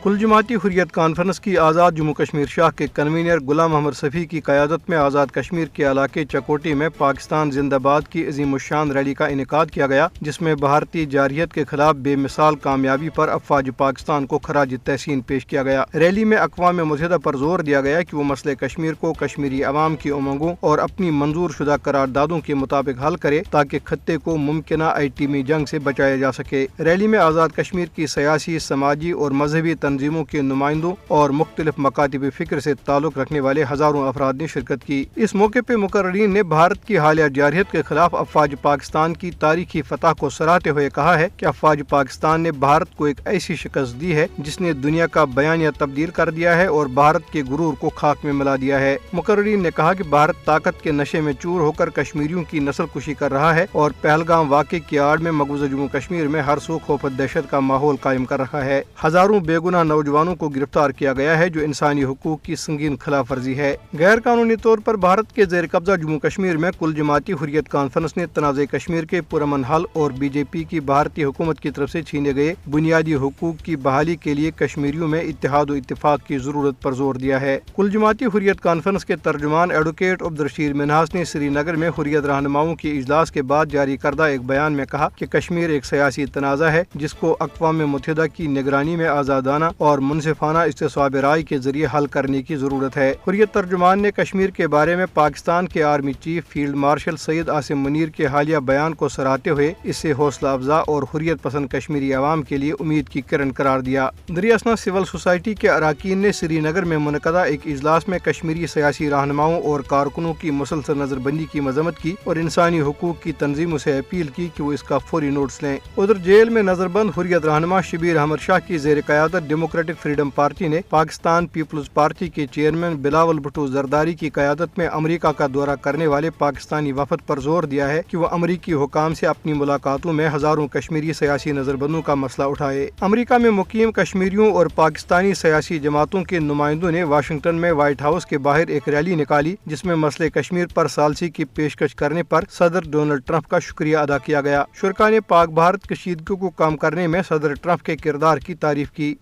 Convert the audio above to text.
کل جماعتی حریت کانفرنس کی آزاد جموں کشمیر شاہ کے کنوینر غلام محمد صفی کی قیادت میں آزاد کشمیر کے علاقے چکوٹی میں پاکستان زندہ باد کی عظیم الشان ریلی کا انعقاد کیا گیا، جس میں بھارتی جارحیت کے خلاف بے مثال کامیابی پر افواج پاکستان کو خراج تحسین پیش کیا گیا۔ ریلی میں اقوام متحدہ پر زور دیا گیا کہ وہ مسئلہ کشمیر کو کشمیری عوام کی امنگوں اور اپنی منظور شدہ قراردادوں کے مطابق حل کرے تاکہ خطے کو ممکنہ ایٹمی جنگ سے بچایا جا سکے۔ ریلی میں آزاد کشمیر کی سیاسی، سماجی اور مذہبی تنظیموں کے نمائندوں اور مختلف مکاتب فکر سے تعلق رکھنے والے ہزاروں افراد نے شرکت کی۔ اس موقع پہ مقررین نے بھارت کی حالیہ جارحیت کے خلاف افواج پاکستان کی تاریخی فتح کو سراہتے ہوئے کہا ہے کہ افواج پاکستان نے بھارت کو ایک ایسی شکست دی ہے جس نے دنیا کا بیانیہ تبدیل کر دیا ہے اور بھارت کے غرور کو خاک میں ملا دیا ہے۔ مقررین نے کہا کہ بھارت طاقت کے نشے میں چور ہو کر کشمیریوں کی نسل کشی کر رہا ہے اور پہلگام واقعے کی آڑ میں مقبوضہ جموں کشمیر میں ہر سو خوف و دہشت کا ماحول قائم کر رہا ہے۔ ہزاروں بے گناہ نوجوانوں کو گرفتار کیا گیا ہے جو انسانی حقوق کی سنگین خلاف ورزی ہے۔ غیر قانونی طور پر بھارت کے زیر قبضہ جموں کشمیر میں کل جماعتی حریت کانفرنس نے تنازع کشمیر کے پرامن حل اور بی جے پی کی بھارتی حکومت کی طرف سے چھینے گئے بنیادی حقوق کی بحالی کے لیے کشمیریوں میں اتحاد و اتفاق کی ضرورت پر زور دیا ہے۔ کل جماعتی حریت کانفرنس کے ترجمان ایڈوکیٹ عبدالرشید منہاس نے سری نگر میں حریت رہنماؤں کی اجلاس کے بعد جاری کردہ ایک بیان میں کہا کہ کشمیر ایک سیاسی تنازع ہے جس کو اقوام متحدہ کی نگرانی میں آزادانہ اور منصفانہ استصواب رائے کے ذریعے حل کرنے کی ضرورت ہے۔ حریت ترجمان نے کشمیر کے بارے میں پاکستان کے army chief field marshal Syed Asim Munir کے حالیہ بیان کو سراہتے ہوئے اسے حوصلہ افزا اور حریت پسند کشمیری عوام کے لیے امید کی کرن قرار دیا۔ دریاسنا سول سوسائٹی کے اراکین نے سری نگر میں منعقدہ ایک اجلاس میں کشمیری سیاسی رہنماؤں اور کارکنوں کی مسلسل نظر بندی کی مذمت کی اور انسانی حقوق کی تنظیموں سے اپیل کی کہ وہ اس کا فوری نوٹس لیں۔ ادھر جیل میں نظر بند حریت رہنما شبیر احمد شاہ کی زیر قیادت ڈیموکریٹک فریڈم پارٹی نے پاکستان پیپلز پارٹی کے چیئرمین بلاول بھٹو زرداری کی قیادت میں امریکہ کا دورہ کرنے والے پاکستانی وفد پر زور دیا ہے کہ وہ امریکی حکام سے اپنی ملاقاتوں میں ہزاروں کشمیری سیاسی نظر بندوں کا مسئلہ اٹھائے۔ امریکہ میں مقیم کشمیریوں اور پاکستانی سیاسی جماعتوں کے نمائندوں نے واشنگٹن میں وائٹ ہاؤس کے باہر ایک ریلی نکالی جس میں مسئلہ کشمیر پر ثالثی کی پیشکش کرنے پر صدر ڈونلڈ ٹرمپ کا شکریہ ادا کیا گیا۔ شرکاء نے پاک بھارت کشیدگی کو کم کرنے میں صدر ٹرمپ کے کردار کی تعریف کی۔